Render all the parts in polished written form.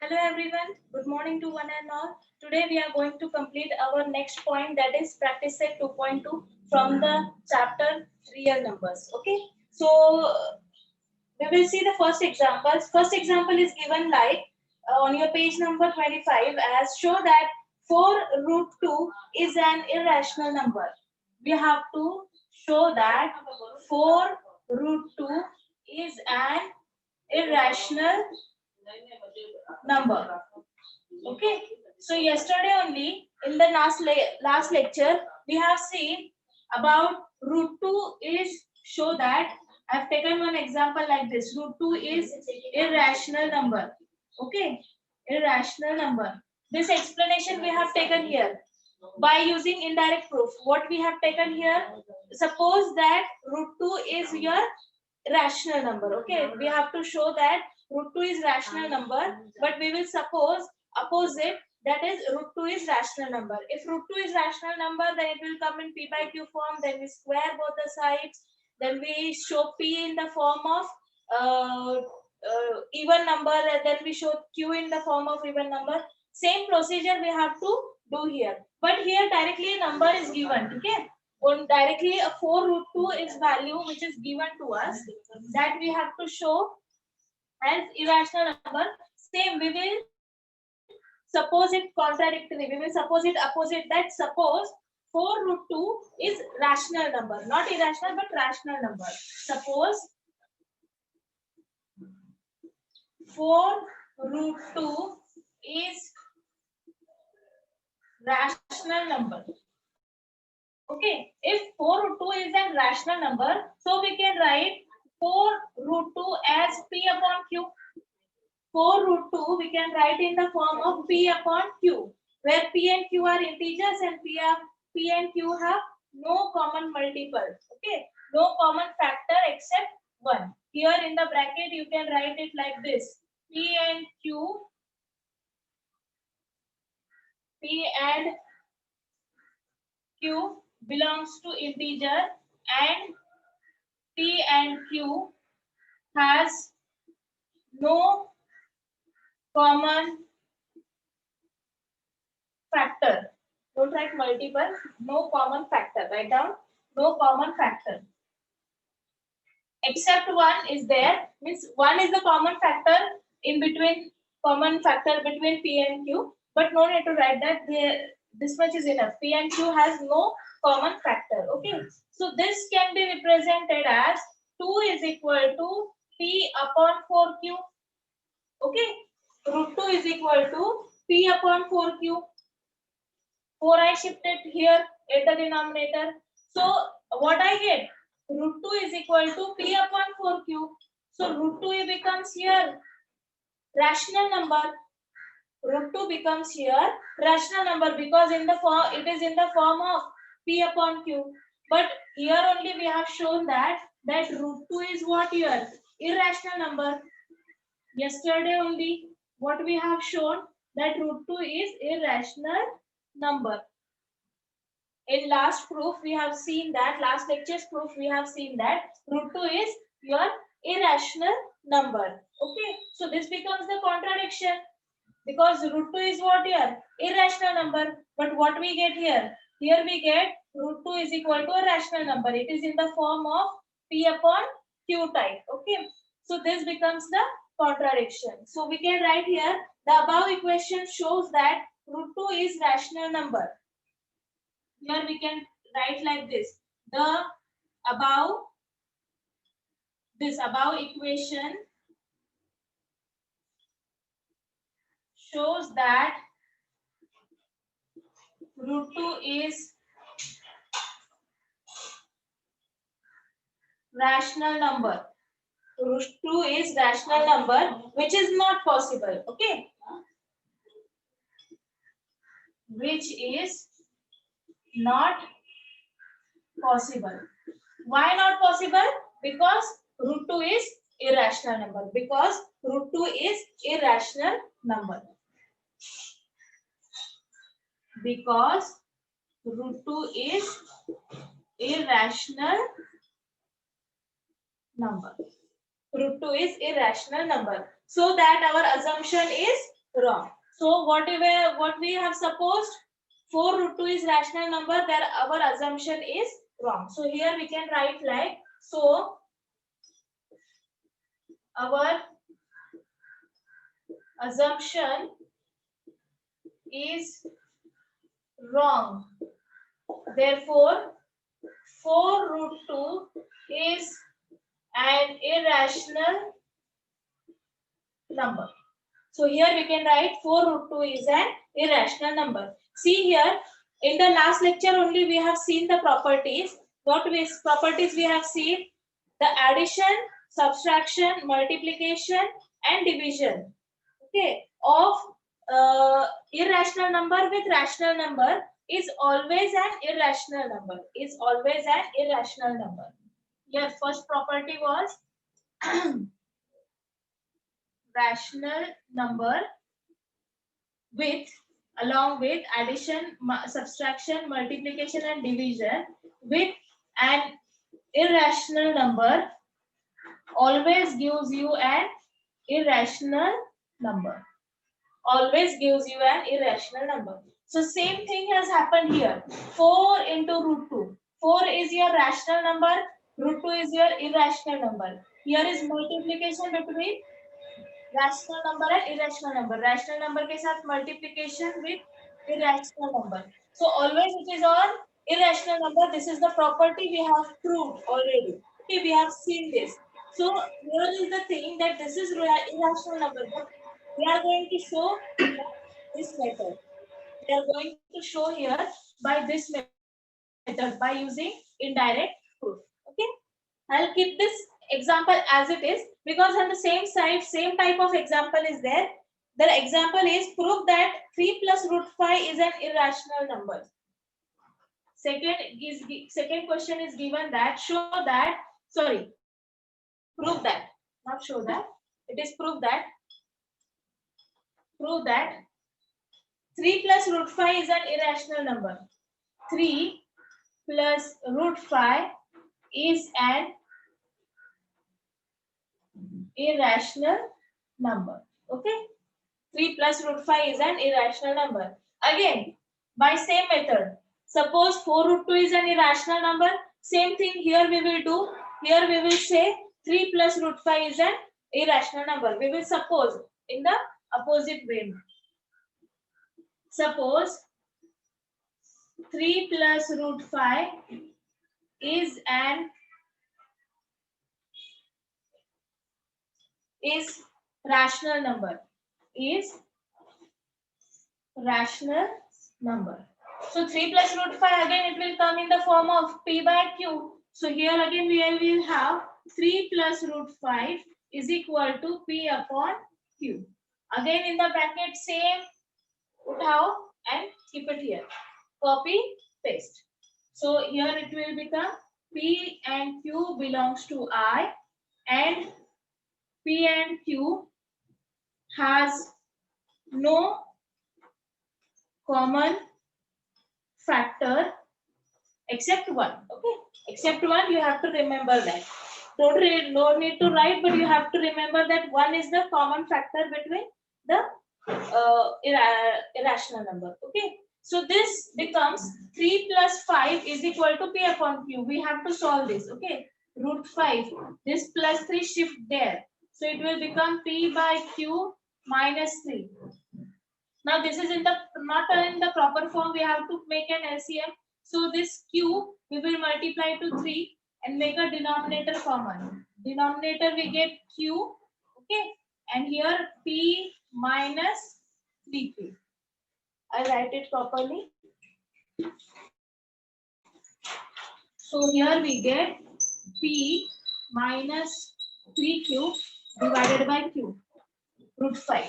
Hello everyone, good morning to one and all. Today we are going to complete our next point, that is practice set 2.2 from the chapter real numbers. Okay, so we will see the first example. First example is given like on your page number 25 as show that 4 root 2 is an irrational number. We have to show that 4 root 2 is an irrational number. Okay, so yesterday only in the last lecture we have seen about root 2 is show that I've taken one example like this. Root 2 is irrational number. Okay, irrational number. This explanation we have taken here by using indirect proof. What we have taken here, suppose that root 2 is your rational number. Okay, we have to show that root 2 is rational number, but we will suppose opposite, that is root 2 is rational number. If root 2 is rational number, then it will come in p by q form, then we square both the sides, then we show p in the form of even number, and then we show q in the form of even number. Same procedure we have to do here, but here directly a number is given. Okay, on directly a 4 root 2 is value which is given to us, that we have to show as irrational number. Same, we will suppose it contradictory, we will suppose it opposite, that suppose 4 root 2 is rational number, not irrational but rational number. Suppose 4 root 2 is rational number. Okay, if 4 root 2 is a rational number, so we can write 4 root 2 as p upon q. 4 root 2 we can write in the form of p upon q, where p and q are integers and p and q have no common multiple. Okay, no common factor except 1. Here in the bracket you can write it like this: p and q belongs to integer, and p and q has no common factor. Don't write multiple, no common factor. Write down no common factor. Except 1 is there, means 1 is the common factor in between, common factor between p and q, but no need to write that. This much is enough. P and q has no common factor. Okay, so this can be represented as 2 is equal to p upon 4q. Okay, root 2 is equal to p upon 4q. 4 I shifted here at the denominator. So what I get? Root 2 is equal to p upon 4q. So root 2 becomes here rational number. Root 2 becomes here rational number because in the form, it is in the form of p upon q. But here only we have shown that root 2 is what here? Irrational number. Yesterday only what we have shown, that root 2 is irrational number. In last proof we have seen that, last lecture's proof we have seen that root 2 is your irrational number. Okay, so this becomes the contradiction, because root 2 is what here? Irrational number. But what we get here? Here we get root 2 is equal to a rational number. It is in the form of p upon q type. Okay, so this becomes the contradiction. So we can write here, the above equation shows that root 2 is rational number. Here we can write like this: the above equation shows that root 2 is rational number. Root 2 is rational number, which is not possible. Okay, which is not possible. Why not possible? Because root 2 is irrational number. Because root 2 is irrational number. Because root 2 is irrational number. Root 2 is irrational number. So that our assumption is Wrong. So what we have supposed 4 root 2 is rational number, there our assumption is wrong. So here we can write like, so our assumption is wrong. Therefore 4 root 2 is an irrational number. So here we can write 4 root 2 is an irrational number. See here, in the last lecture only we have seen the properties. What properties we have seen? The addition, subtraction, multiplication and division. Okay, of irrational number with rational number is always an irrational number. Is always an irrational number. Your first property was rational number with, along with addition, subtraction, multiplication and division with an irrational number always gives you an irrational number. Always gives you an irrational number. So same thing has happened here. 4 into root 2. 4 is your rational number. Root 2 is your irrational number. Here is multiplication between rational number and irrational number. Rational number के साथ multiplication with irrational number. So always it is on irrational number. This is the property we have proved already. Okay, we have seen this. So here is the thing that this is irrational number. But we are going to show this method. We are going to show here by this method by using indirect proof. Okay, I'll keep this example as it is because on the same side, same type of example is there. The example is prove that 3 plus root 5 is an irrational number. Second question is given that prove that, not show that. It is prove that 3 plus root 5 is an irrational number. 3 plus root 5 is an irrational number. Okay, 3 plus root 5 is an irrational number. Again, by same method, suppose 4 root 2 is an irrational number. Same thing here we will do. Here we will say 3 plus root 5 is an irrational number. We will suppose in the opposite way. Suppose 3 plus root 5 is rational number. Is rational number. So 3 plus root 5 again it will come in the form of p by q. So here again we will have 3 plus root 5 is equal to p upon q. Again in the bracket same uthao and keep it here. Copy, paste. So here it will become p and q belongs to I and p and q has no common factor except 1. Okay, except 1, you have to remember that. No need to write, but you have to remember that 1 is the common factor between the irrational number. Okay, so this becomes 3 plus 5 is equal to p upon q. We have to solve this. Okay, root 5, this plus 3 shift there, so it will become p by q minus 3. Now this is not in the proper form. We have to make an LCM. So this q we will multiply to 3 and make a denominator common. Denominator we get q. Okay, and here p minus 3q. I'll write it properly. So here we get p minus 3q divided by q, root 5.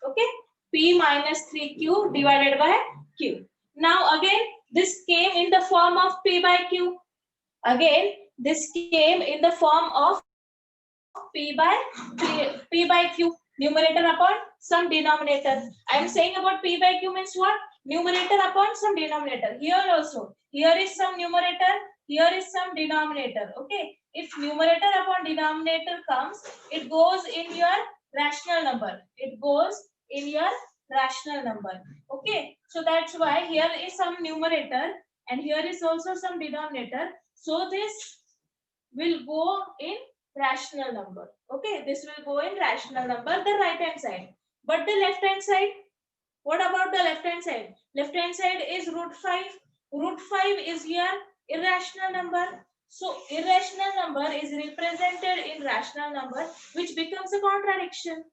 Okay, p minus 3q divided by q. Now again this came in the form of p by q. Again this came in the form of p by q. Numerator upon some denominator. I am saying about p by q means what? Numerator upon some denominator. Here also, here is some numerator, here is some denominator. Okay, if numerator upon denominator comes, it goes in your rational number. It goes in your rational number. Okay, so that's why here is some numerator and here is also some denominator. So this will go in rational number. Okay, this will go in rational number, the right hand side. But the left hand side, what about the left hand side? Left hand side is root 5. Root 5 is here irrational number. So irrational number is represented in rational number, which becomes a contradiction.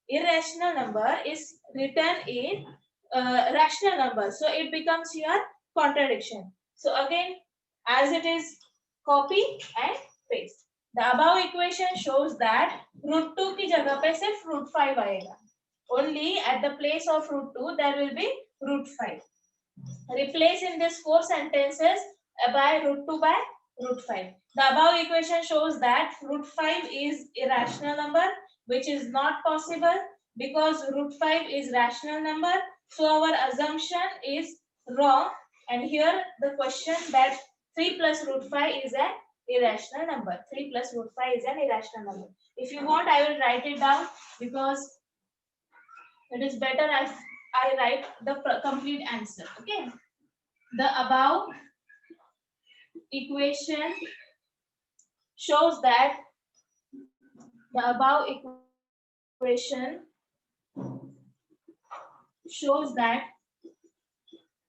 Irrational number is written in rational number. So it becomes here contradiction. So again, as it is, copy and paste. The above equation shows that root 2 की जगह पे सिर्फ root 5 आएगा. Only at the place of root 2 there will be root 5. Replace in these 4 sentences by root 2 by root 5. The above equation shows that root 5 is irrational number, which is not possible because root 5 is rational number. So our assumption is wrong. And here the question that 3 plus root 5 is an irrational number. 3 plus root 5 is an irrational number. If you want, I will write it down because it is better as I write the complete answer. Okay. The above equation shows that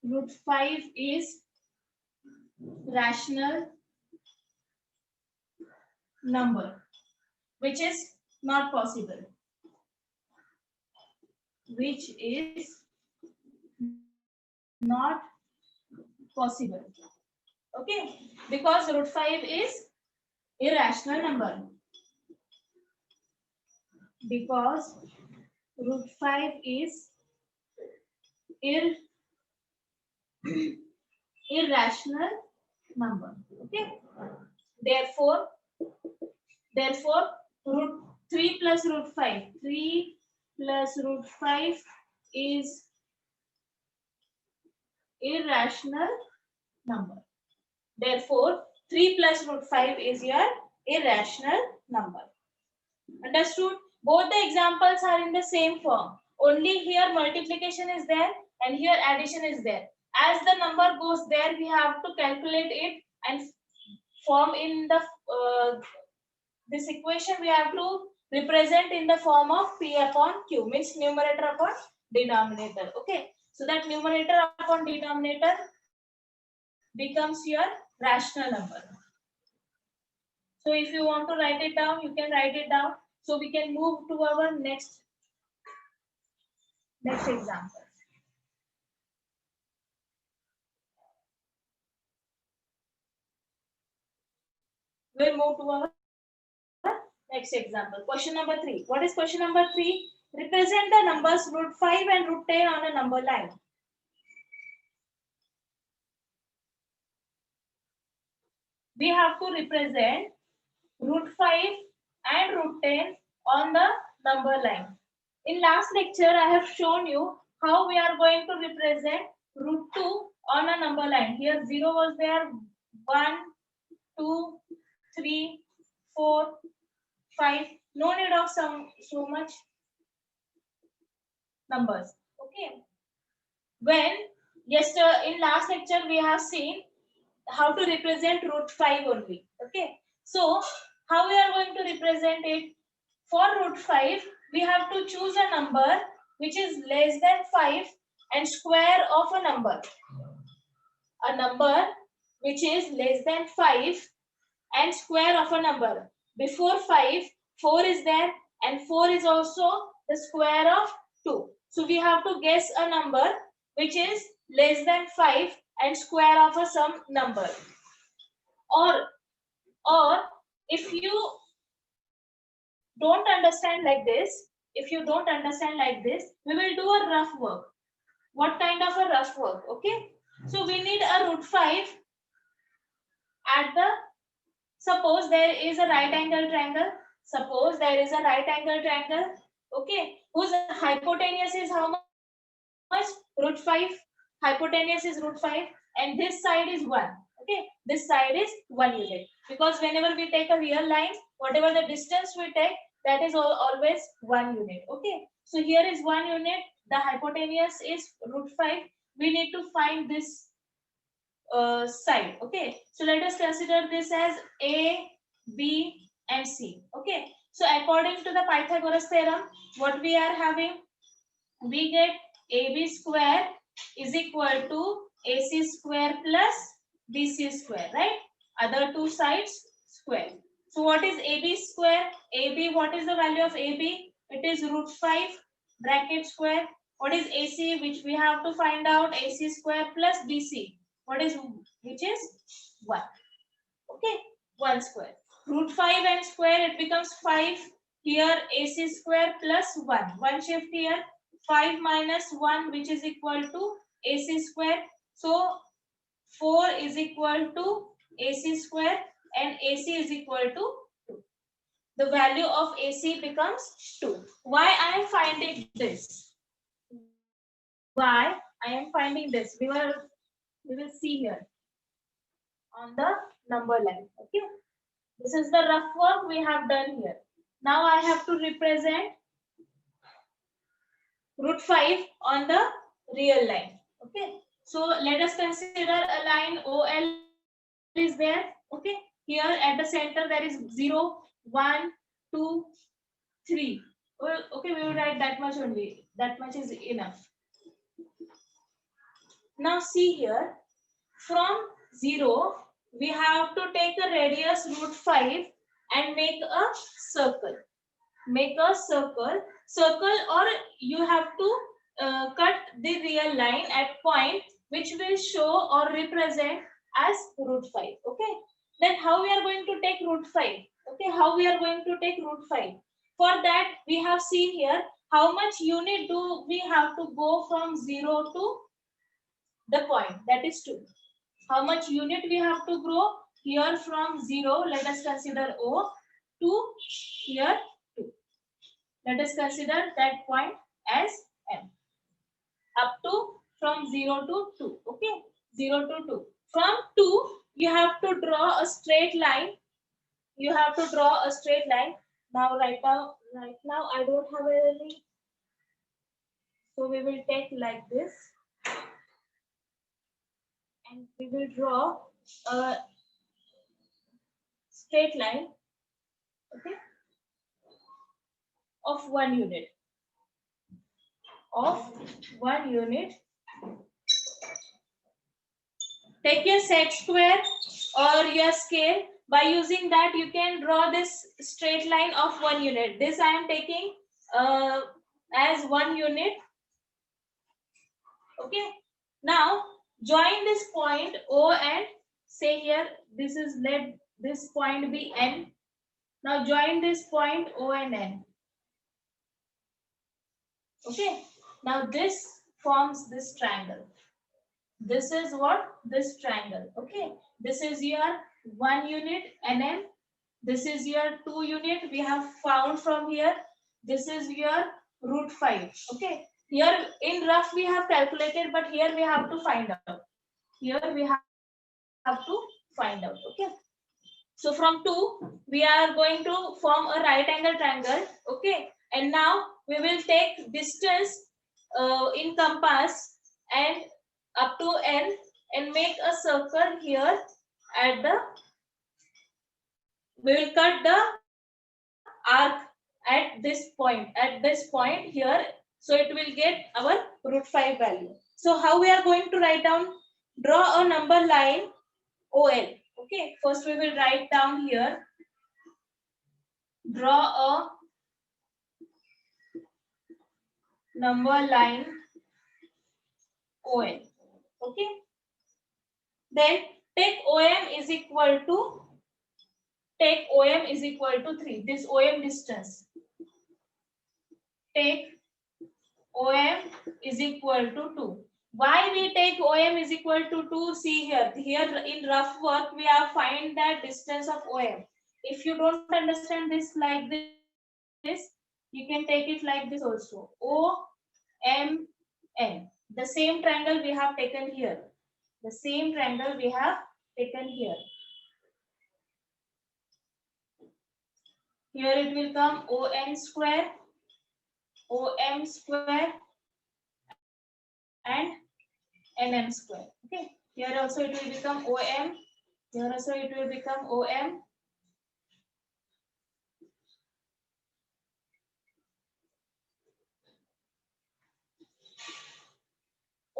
root 5 is rational number, which is not possible. Which is not possible. Okay, because root 5 is irrational number. Because root 5 is irrational number. Okay, therefore root 3 plus root 5. 3 plus root 5 is irrational number. Therefore, 3 plus root 5 is your irrational number. Understood? Both the examples are in the same form. Only here multiplication is there and here addition is there. As the number goes there, we have to calculate it and form in the this equation we have to represent in the form of P upon Q, means numerator upon denominator. Okay, so that numerator upon denominator becomes your rational number. So if you want to write it down, you can write it down. So we can move to our next example. We'll move to our next example. Question number 3. What is question number 3? Represent the numbers root 5 and root 10 on a number line. We have to represent root 5 and root 10 on the number line. In last lecture, I have shown you how we are going to represent root 2 on a number line. Here 0 was there, 1, 2, 3, 4, 5. No need of so much numbers. Okay. When in last lecture we have seen how to represent root 5 only. Okay. So how we are going to represent it? For root 5, we have to choose a number which is less than 5 and square of a number. A number which is less than 5 and square of a number. Before 5, 4 is there and 4 is also the square of 2. So we have to guess a number which is less than 5 and square of some number. Or if you don't understand like this, we will do a rough work. What kind of a rough work? Okay. So we need a root 5 at the, suppose there is a right angle triangle. Okay. Whose hypotenuse is how much? Root 5. Hypotenuse is root 5 and this side is 1. Okay. This side is 1 unit. Because whenever we take a real line, whatever the distance we take, that is always 1 unit. Okay. So here is 1 unit. the hypotenuse is root 5. We need to find this side. Okay, so let us consider this as A, B, and C. Okay, so according to the Pythagoras theorem, what we are having, we get AB square is equal to AC square plus BC square, right? Other two sides square. So what is AB square? AB, what is the value of AB? It is root 5 bracket square. What is AC, which we have to find out? AC square plus BC. What is, which is 1. Okay, 1 square. Root 5 and square, it becomes 5. Here AC square plus 1. 1 shift here. 5 minus 1, which is equal to AC square. So 4 is equal to AC square and AC is equal to 2. The value of AC becomes 2. Why I am finding this? Why I am finding this? We will see here on the number line. Okay. This is the rough work we have done here. Now I have to represent root 5 on the real line. Okay. So let us consider a line OL is there. Okay. Here at the center there is 0, 1, 2, 3. Well, okay, we will write that much only. That much is enough. Now see here, from 0, we have to take a radius root 5 and make a circle. Make a circle, or you have to cut the real line at point which will show or represent as root 5. Okay, then how we are going to take root 5? Okay, how we are going to take root 5? For that we have seen here how much unit do we have to go from 0 to the point, that is 2. How much unit we have to grow here from 0, let us consider O, to here 2. Let us consider that point as M. Up to from 0 to 2. Okay, 0 to 2. From 2, you have to draw a straight line. You have to draw a straight line. Now, right now, I don't have any. So we will take like this, and we will draw a straight line. Okay, of 1 unit. Of 1 unit. Take your set square or your scale. By using that, you can draw this straight line of 1 unit. This I am taking as 1 unit. Okay. Now join this point O and say here this is, let this point be N. Now join this point O and N. Okay. Now this forms this triangle. This is what? This triangle. Okay. This is your 1 unit NM. This is your 2 unit. We have found from here. This is your root 5. Okay. Here in rough we have calculated, but here we have to find out. Here we have to find out. Okay. So from 2, we are going to form a right angle triangle. Okay. And now we will take distance in compass and up to N and make a circle here at the, we will cut the arc at this point here, so it will get our root 5 value. So how we are going to write down? Draw a number line OL. Okay, first we will write down here, draw a number line OL. Okay, then take OM is equal to, take OM is equal to 3. This OM distance. Take OM is equal to 2. Why we take OM is equal to 2? See here. Here in rough work we have find that distance of OM. If you don't understand this like this, you can take it like this also. OMN. The same triangle we have taken here. The same triangle we have taken here. Here it will come ON square, OM square, and nm square. Okay, here also it will become om, here also it will become om.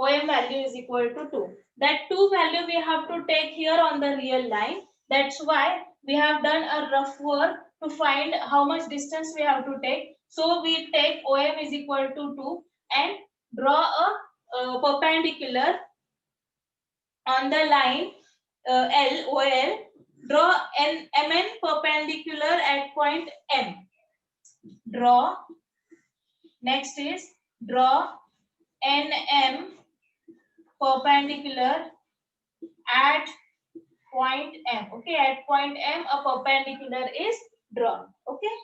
OM value is equal to 2. That 2 value we have to take here on the real line. That's why we have done a rough work to find how much distance we have to take. So we take OM is equal to 2 and draw a perpendicular on the line LOL. Draw an MN perpendicular at point M. Draw. Next is draw NM perpendicular at point M. Okay, at point M, a perpendicular is drawn. Okay,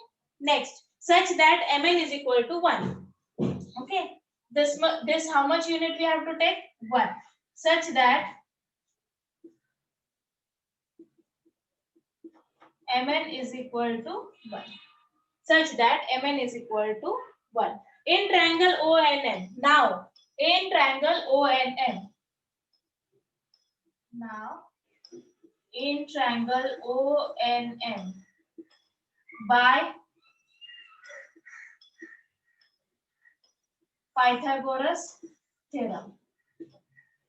next, such that Mn is equal to 1. Okay, this how much unit we have to take? 1. Such that Mn is equal to 1. Such that Mn is equal to 1. In triangle ONM. Now, in triangle ONM. Now, in triangle ONM by Pythagoras theorem.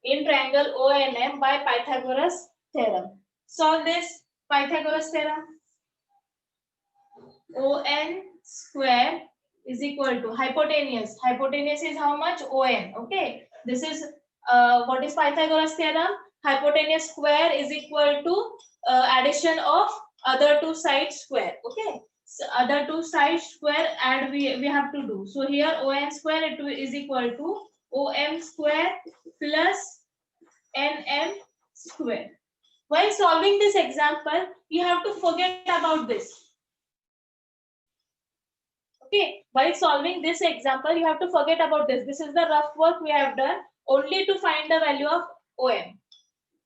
In triangle ONM by Pythagoras theorem. Solve this Pythagoras theorem. ON square is equal to hypotenuse. Hypotenuse is how much? ON. Okay. This is what is Pythagoras theorem? Hypotenuse square is equal to addition of other two sides square. Okay. So other two sides square and we have to do. So here ON square is equal to OM square plus NM square. While solving this example, you have to forget about this. Okay, while solving this example, you have to forget about this. This is the rough work we have done only to find the value of OM.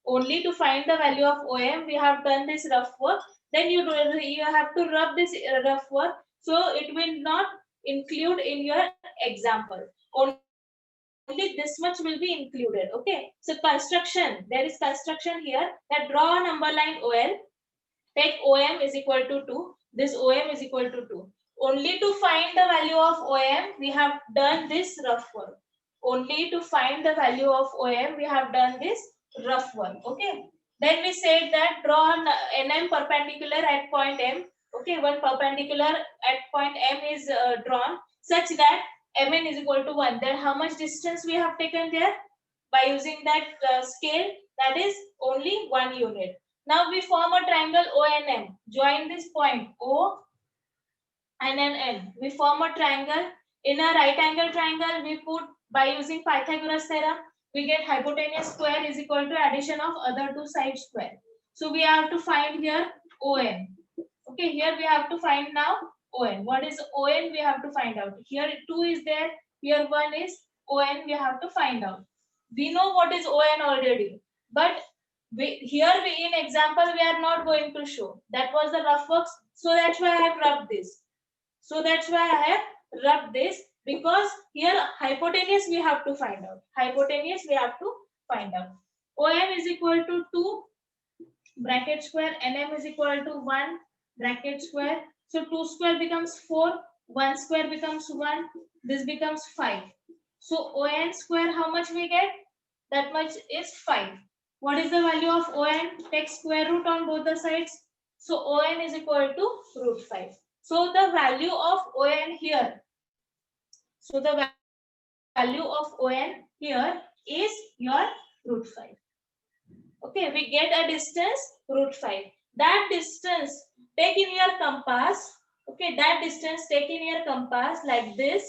Only to find the value of OM, we have done this rough work. Then you have to rub this rough work, so it will not include in your example. Only this much will be included. Okay, so construction, there is construction here, that draw a number line OL, take OM is equal to 2, this OM is equal to 2. Only to find the value of OM, we have done this rough work. Only to find the value of OM, we have done this rough work. Okay. Then we said that draw NM perpendicular at point M. Okay, one perpendicular at point M is drawn such that Mn is equal to 1. Then how much distance we have taken there? By using that scale, that is only 1 unit. Now we form a triangle ONM. Join this point O and an N. We form a triangle. In a right angle triangle, we put by using Pythagoras theorem, we get hypotenuse square is equal to addition of other two sides square. So we have to find here ON. Okay, here we have to find now ON. What is ON? We have to find out. Here 2 is there. Here 1 is ON. We have to find out. We know what is ON already, but in example we are not going to show. That was the rough works. So that's why I have rubbed this. So that's why I have rubbed this, because here hypotenuse we have to find out. Hypotenuse we have to find out. OM is equal to 2 bracket square, NM is equal to 1 bracket square. So 2 square becomes 4, 1 square becomes 1, this becomes 5. So ON square, how much we get? That much is 5. What is the value of ON? Take square root on both the sides. So ON is equal to root 5. So the value of ON here. So the value of ON here is your root 5. Okay, we get a distance root 5. That distance take in your compass. Okay, that distance take in your compass like this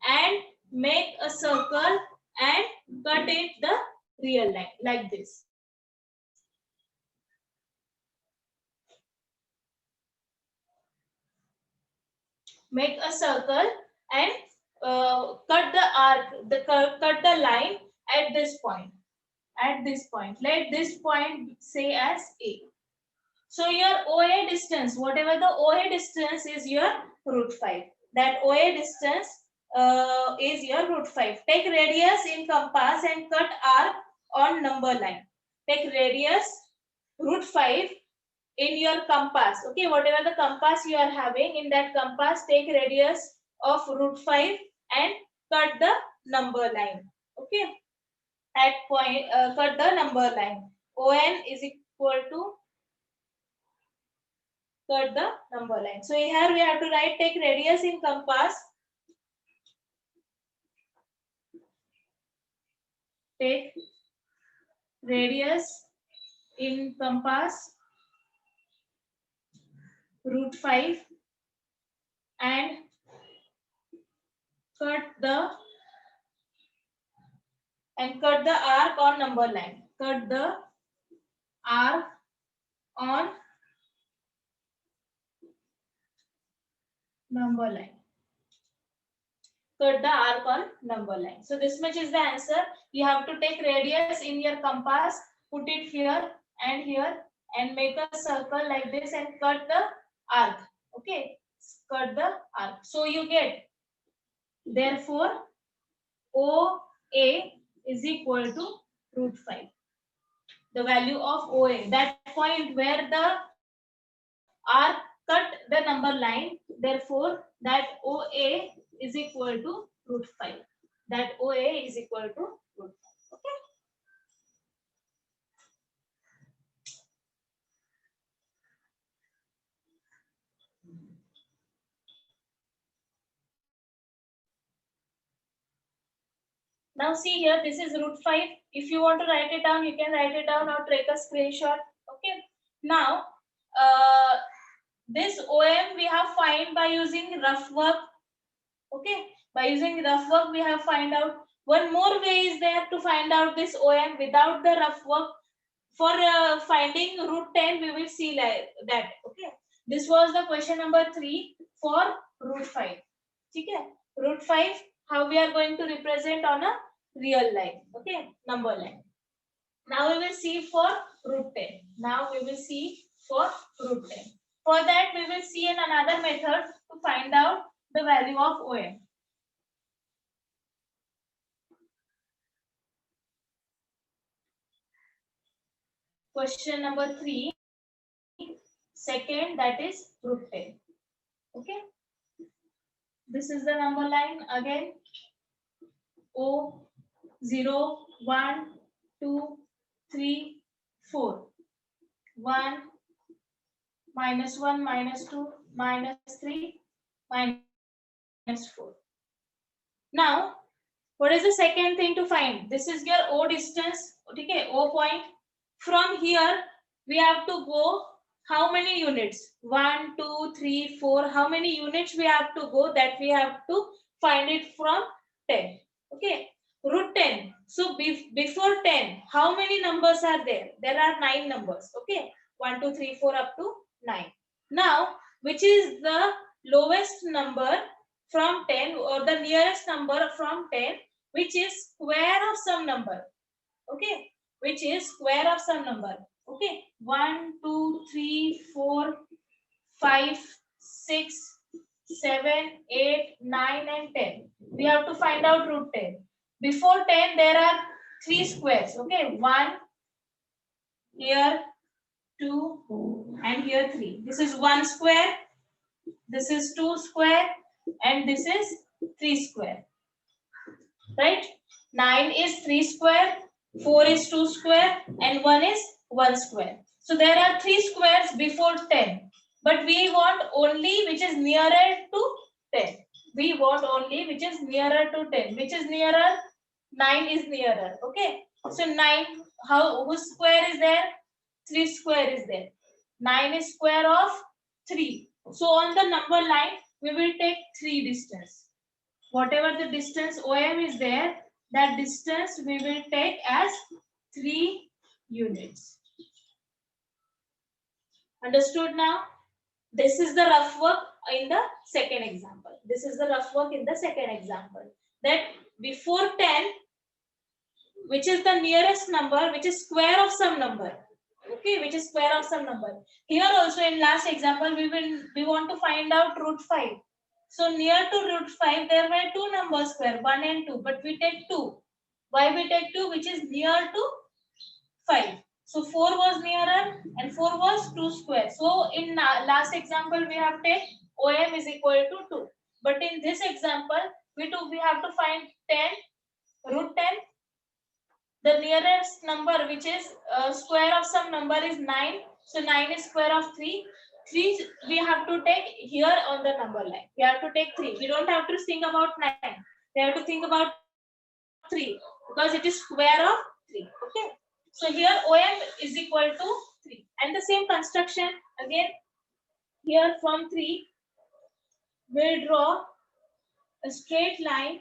and make a circle and cut it the real line like this. Make a circle and cut the arc, cut the line at this point. At this point, let this point say as A. So your OA distance, whatever the OA distance is your root 5. That OA distance is your root 5. Take radius in compass and cut arc on number line. Take radius root 5 in your compass. Okay, whatever the compass you are having, in that compass take radius of root 5 and cut the number line. Okay, at point cut the number line. ON is equal to cut the number line. So here we have to write take radius in compass. Take radius in compass root 5 and cut the arc on number line. Cut the arc on number line. Cut the arc on number line. So this much is the answer. You have to take radius in your compass, put it here and make a circle like this and cut the arc. Okay, cut the arc. So you get, therefore OA is equal to root 5. The value of OA, that point where the arc cut the number line, therefore that OA is equal to root 5. That OA is equal to root 5. Okay. Now see here, this is root 5. If you want to write it down, you can write it down or take a screenshot. Okay. Now, this OM we have find by using rough work. Okay. By using rough work, we have find out. One more way is there to find out this OM without the rough work. For finding root 10, we will see like that. Okay. This was the question number 3 for root 5. Okay. Root 5, how we are going to represent on a real line. Okay. Number line. Now we will see for root 10. Now we will see for root 10. For that, we will see in another method to find out the value of OM. Question number 3, second, that is root 10. Okay. This is the number line again. O 0, 1, 2, 3, 4. 1, minus 1, minus 2, minus 3, minus 4. Now, what is the second thing to find? This is your O distance. Okay, O point. From here, we have to go how many units? 1, 2, 3, 4. How many units we have to go? That we have to find it from 10. Okay, root 10. So before 10, how many numbers are there? There are 9 numbers. Okay, 1, 2, 3, 4 up to 9. Now, which is the lowest number from 10 or the nearest number from 10, which is square of some number? Okay, which is square of some number. Okay, 1, 2, 3, 4, 5, 6, 7, 8, 9 and 10. We have to find out root 10. Before 10, there are 3 squares. Okay, 1, here 2 and here 3. This is 1 square, this is 2 square and this is 3 square. Right? 9 is 3 square, 4 is 2 square and 1 is 1 square. So there are 3 squares before 10. But we want only which is nearer to 10. We want only which is nearer to 10. Which is nearer? 9 is nearer. Okay. So 9, whose square is there? 3 square is there. 9 is square of 3. So on the number line, we will take 3 distance. Whatever the distance OM is there, that distance we will take as 3 units. Understood now? This is the rough work in the second example. This is the rough work in the second example. That before 10, which is the nearest number, which is square of some number. Okay, which is square of some number. Here also in last example, we want to find out root 5. So near to root 5, there were two numbers square, 1 and 2, but we take 2. Why we take 2? Which is near to 5. So 4 was nearer and 4 was 2 square. So in last example, we have taken OM is equal to 2. But in this example, we have to find 10, root 10. The nearest number, which is square of some number, is 9. So 9 is square of 3. 3 we have to take here on the number line. We have to take 3. We don't have to think about 9. We have to think about 3 because it is square of 3. Okay. So here OM is equal to 3. And the same construction again here from 3 we'll draw a straight line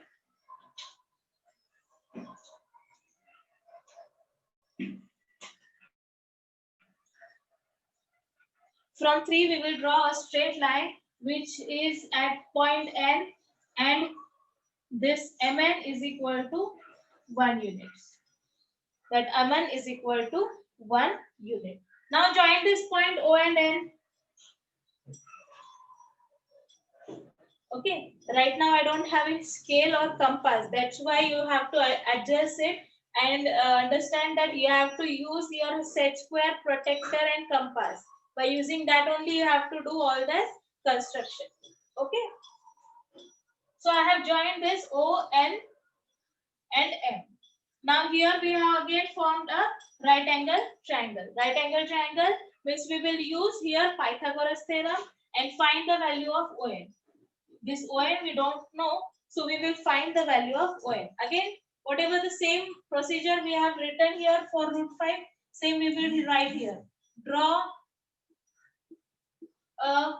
from 3 we will draw a straight line which is at point N, and this Mn is equal to 1 unit. That Mn is equal to 1 unit. Now join this point O and N. Okay, right now I don't have a scale or compass. That's why you have to adjust it and understand that you have to use your set square, protractor and compass. By using that only you have to do all this construction. Okay. So I have joined this O, N and M. Now here we have again formed a right angle triangle. Right angle triangle which we will use here Pythagoras theorem and find the value of ON. This ON we don't know, so we will find the value of ON. Again, whatever the same procedure we have written here for root 5, same we will write here. Draw a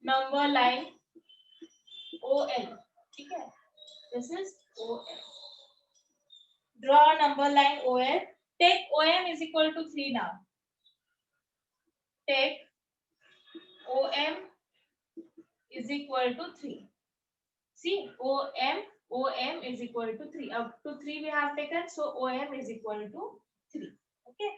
number line ON. Okay, this is ON. Draw a number line ON. Take OM is equal to 3 now. Take OM is equal to 3. See, OM is equal to 3. Up to 3 we have taken, so OM is equal to 3. Okay.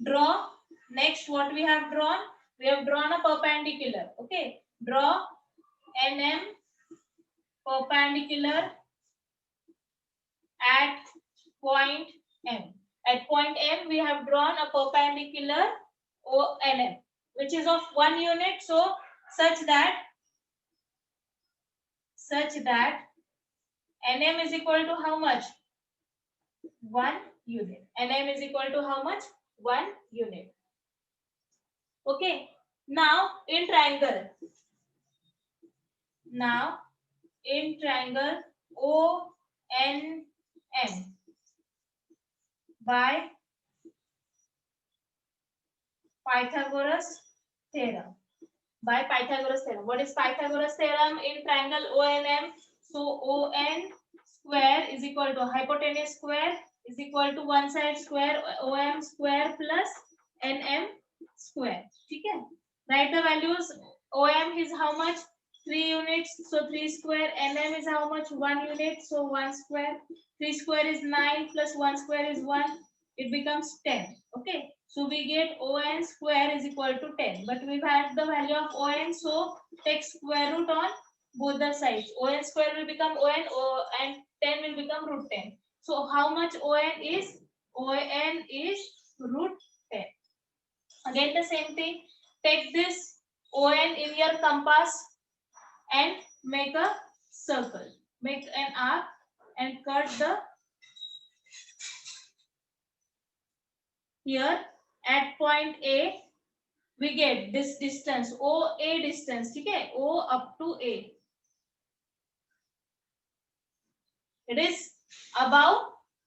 Draw. Next, what we have drawn? We have drawn a perpendicular. Okay. Draw NM perpendicular at point M. At point M, we have drawn a perpendicular ONM, which is of 1 unit. So, such that NM is equal to how much? 1 unit. NM is equal to how much? 1 unit. Okay. Now, in triangle. ONM by Pythagoras theorem. What is Pythagoras theorem in triangle ONM? So ON square is equal to hypotenuse square is equal to one side square OM square plus NM square. Okay. Write the values. OM is how much? 3 units. So 3 square. NM is how much? 1 unit. So 1 square. 3 square is 9 plus 1 square is 1. It becomes 10. Okay. So we get ON square is equal to 10. But we've had the value of ON. So take square root on both the sides. ON square will become ON and 10 will become root 10. So how much ON is? ON is root 10. Again the same thing. Take this ON in your compass and make a circle. Make an arc and cut the here at point A. We get this distance OA distance. Okay, O up to A. It is above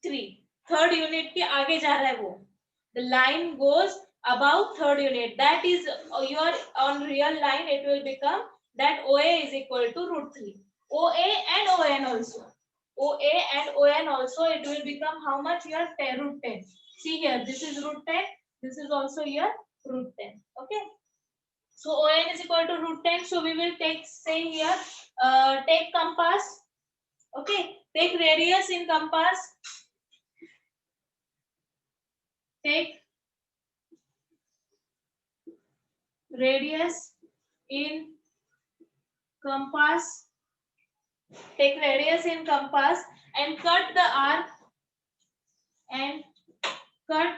3. Third unit के आगे जा रहा है वो. The line goes above third unit. That is your on real line. It will become that OA is equal to root 3. OA and ON also. OA and ON also. It will become how much? Your root 10. See here. This is root 10. This is also your root 10. Okay. So ON is equal to root 10. So we will take, say here, take compass. Okay. Take radius in compass. Take radius in compass, take radius in compass and cut the arc and cut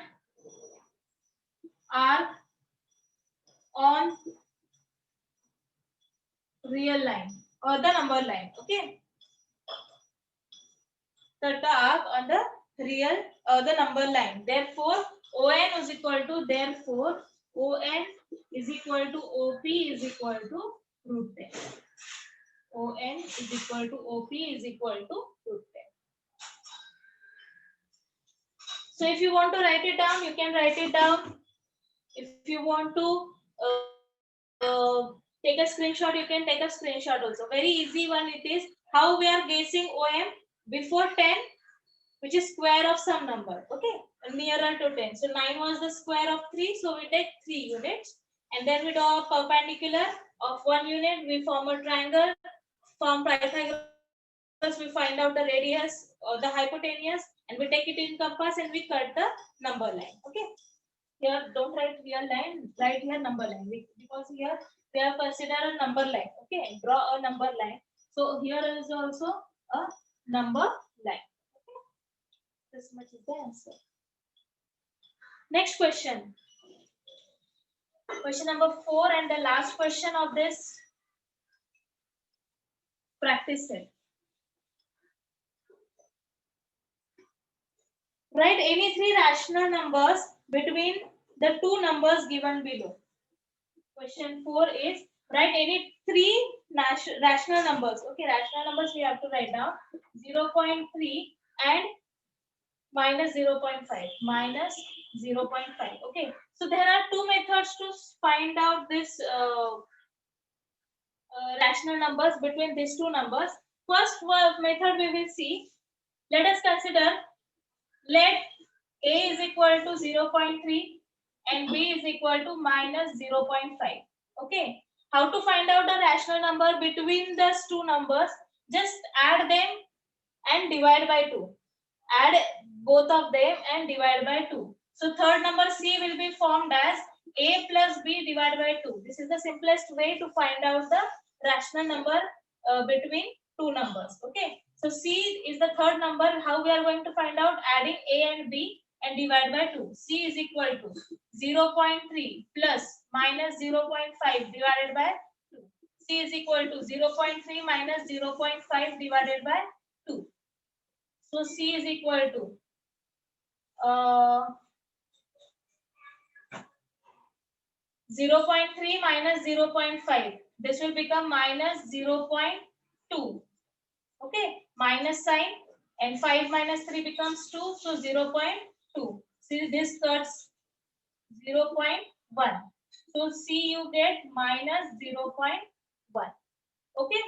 arc on real line or the number line. Okay, cut the arc on the real or the number line. Therefore, ON is equal to ON is equal to OP is equal to root 10. ON is equal to OP is equal to root 10. So if you want to write it down, you can write it down. If you want to take a screenshot, you can take a screenshot also. Very easy one it is. How we are guessing OM before 10, which is square of some number. Okay, nearer to 10. So 9 was the square of 3, so we take 3 units. And then we draw a perpendicular of 1 unit. We form a triangle. From Pythagoras, we find out the radius or the hypotenuse, and we take it in compass and we cut the number line. Okay. Here, don't write real line, write here number line, because here we have considered a number line. Okay, draw a number line. So here is also a number line. Okay, this much is the answer. Next question. Question number 4 and the last question of this practice set. Write any 3 rational numbers between the 2 numbers given below. Question 4 is write any 3 rational numbers. Okay, rational numbers we have to write down 0.3 and minus 0.5. Minus 0.5. Okay, so there are 2 methods to find out this rational numbers between these 2 numbers. First method we will see. Let us consider, let A is equal to 0.3 and B is equal to minus 0.5. Okay, how to find out the rational number between those 2 numbers? Just add them and divide by 2. Add both of them and divide by 2. So third number C will be formed as A plus B divided by 2. This is the simplest way to find out the rational number between 2 numbers. Okay, so C is the third number. How we are going to find out? Adding A and B and divide by 2. C is equal to 0.3 plus minus 0.5 divided by 2. C is equal to 0.3 minus 0.5 divided by 2. So C is equal to 0.3 minus 0.5. This will become minus 0.2. Okay, minus sign, and 5 minus 3 becomes 2. So 0.2. See, this cuts 0.1. So C you get minus 0.1. Okay.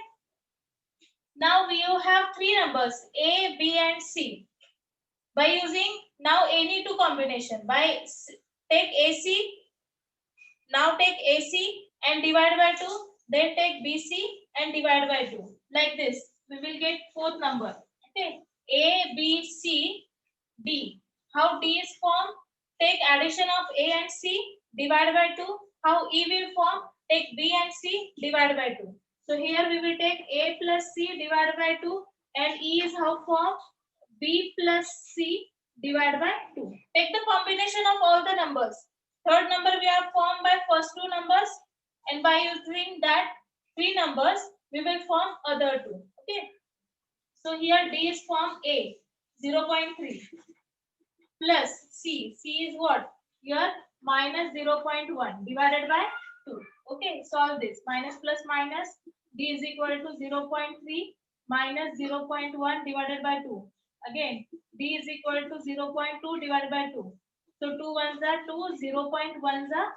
Now we have 3 numbers A, B and C. By using now any 2 combination, by take AC, now take AC and divide by 2, then take BC and divide by 2. Like this, we will get 4th number. Okay, A, B, C, D. How D is formed? Take addition of A and C, divide by 2. How E will form? Take B and C, divide by 2. So here we will take A plus C divided by 2, and E is how formed? B plus C divided by 2. Take the combination of all the numbers. Third number we have formed by first 2 numbers, and by using that 3 numbers we will form other 2. Okay. So here D is formed A 0.3 plus C. C is what? Here minus 0.1 divided by 2. Okay. Solve this. Minus plus minus. D is equal to 0.3 minus 0.1 divided by 2. Again, D is equal to 0.2 divided by 2. So 2 ones are 2, 0.1s are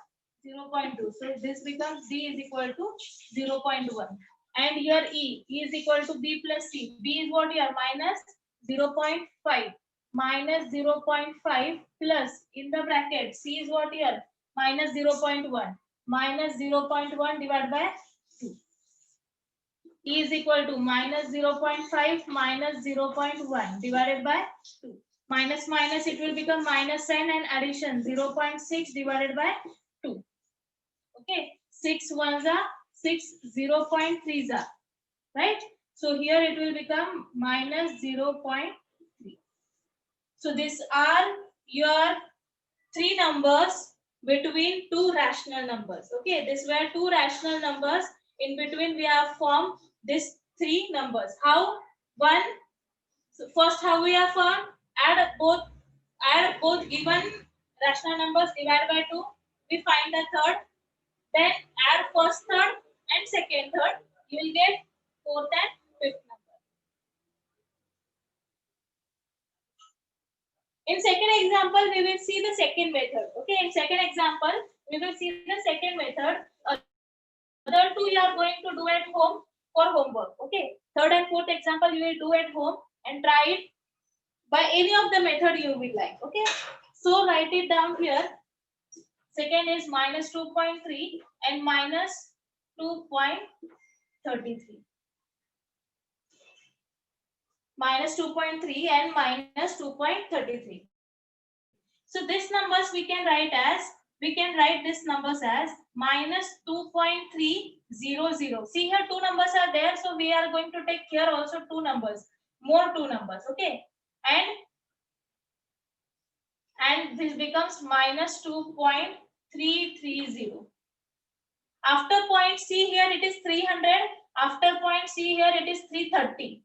0.2. So this becomes D is equal to 0.1. And here E is equal to B plus C. B is what here? Minus 0.5. Minus 0.5 plus in the bracket. C is what here? Minus 0.1. Minus 0.1 divided by 2. E is equal to minus 0.5 minus 0.1 divided by 2. Minus minus, it will become minus sign and addition 0.6 divided by 2. Okay, 6 ones are 6 0.3s are, right? So here it will become minus 0.3. So these are your three numbers between two rational numbers. Okay, these were two rational numbers. In between we have formed these three numbers. How? One. So first, how we have formed? Add both given rational numbers, divide by 2. We find the third. Then add first third and second third. You will get fourth and fifth number. In second example, we will see the second method. Okay, in second example, we will see the second method. Other two you are going to do at home for homework. Okay, third and fourth example you will do at home and try it by any of the method you will like. Okay, so write it down here. Second is minus 2.3 and minus 2.33. Minus 2.3 and minus 2.33. So this numbers we can write this numbers as minus 2.300. See here two numbers are there, so we are going to take here also two numbers, more two numbers. Okay, and this becomes minus 2.330. After point C here it is 300. After point C here it is 330.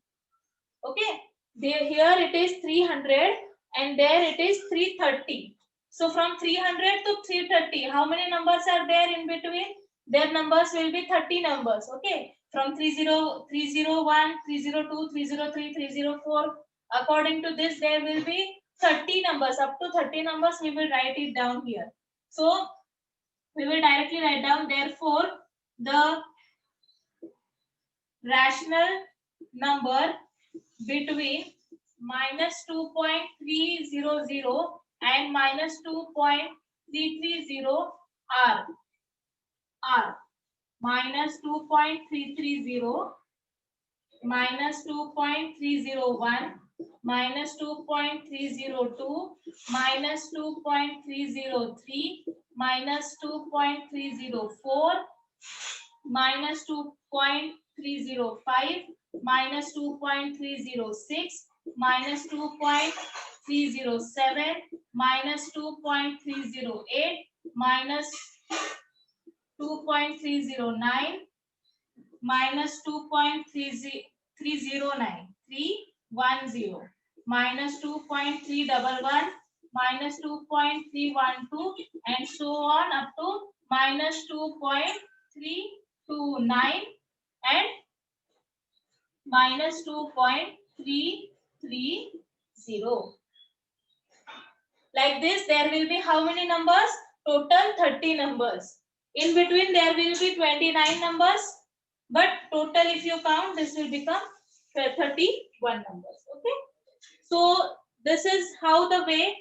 Okay, there here it is 300 and there it is 330. So from 300 to 330, how many numbers are there in between? Their numbers will be 30 numbers. Okay, from 301, 302, 303, 304. According to this, there will be 30 numbers. Up to 30 numbers, we will write it down here. So we will directly write down. Therefore, the rational number between minus 2.300 and minus 2.330 are minus 2.330, minus 2.301, minus 2.302, minus 2.303, minus 2.304, minus 2.305, minus 2.306, minus 2.307, minus 2.308, minus 2.309, minus 2.309, 310, minus 2.311, minus 2.312, and so on up to minus 2.329 and minus 2.330. Like this, there will be how many numbers? Total 30 numbers. In between, there will be 29 numbers. But total, if you count, this will become 31 numbers. Okay. So this is how the way.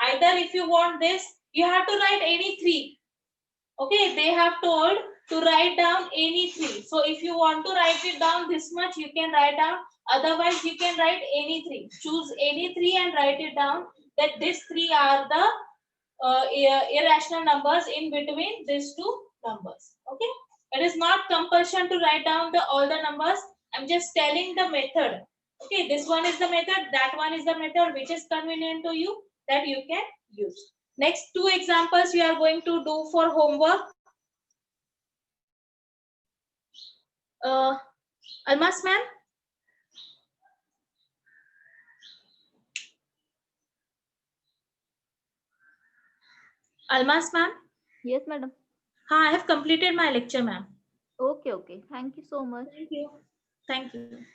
Either if you want this, you have to write any three. Okay, they have told to write down any three. So if you want to write it down this much, you can write down. Otherwise, you can write any three. Choose any three and write it down. That these three are the irrational numbers in between these two numbers. Okay, it is not compulsion to write down all the numbers. I'm just telling the method. Okay, this one is the method, that one is the method, which is convenient to you, that you can use. Next two examples we are going to do for homework. Almas ma'am. Almas ma'am. Yes, madam. I have completed my lecture, ma'am. Okay. Thank you so much. Thank you. Thank you.